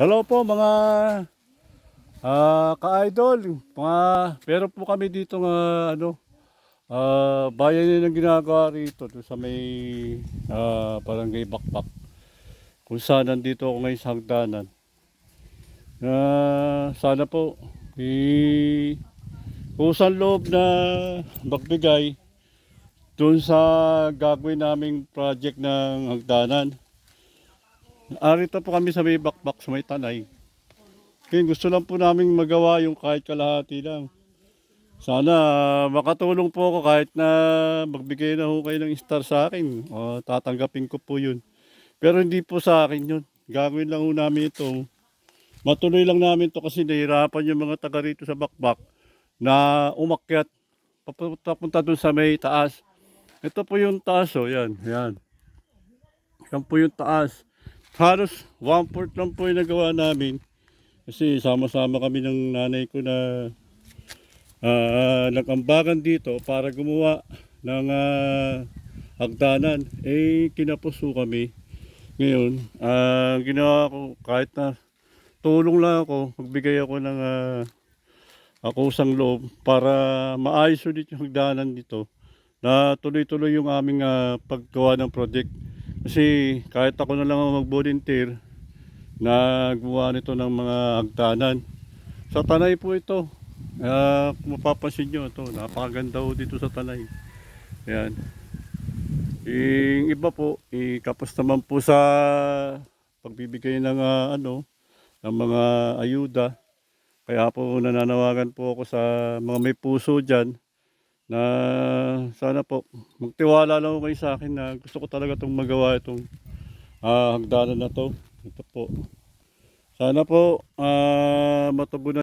Hello po mga ka-idol. Pero po kami dito ng bayan yun ang ginagawa rito doon sa may Barangay Bakbak. Kung saan nandito ako ngayon sa hagdanan. Sana po kusang loob na magbigay doon sa gagawin naming project ng hagdanan. Arito po kami sa may Bakbak, sa may Tanay. Kaya gusto lang po namin magawa yung kahit kalahati lang. Sana makatulong po ako kahit na magbigay na ho kayo ng star sa akin. Tatanggapin ko po yun. Pero hindi po sa akin yun. Gagawin lang ho namin ito. Matuloy lang namin to kasi nahirapan yung mga taga rito sa Bakbak na umakyat. Papunta dun sa may taas. Ito po yung taas, yan. Yan. Yan po yung taas. Halos 1/4 lang po yung nagawa namin. Kasi sama-sama kami ng nanay ko na nag-ambagan dito para gumawa ng hagdanan. Kinapuso kami. Ngayon, ginawa ko kahit na tulong lang ako, magbigay ako ng kusang loob para maayos ulit yung hagdanan dito. Na tuloy-tuloy yung aming paggawa ng project. Kasi kahit ako na lang mag-volunteer, nagawa nito ng mga hagdanan. Sa Tanay po ito. Kung mapapansin nyo, ito, napakaganda po dito sa Tanay. Ayan. Yung iba po, kapos naman po sa pagbibigay ng ng mga ayuda. Kaya po nananawagan po ako sa mga may puso dyan na sana po magtiwala lang kayo sa akin na gusto ko talaga itong magawa itong hagdanan na to. Ito po. Sana po matugunan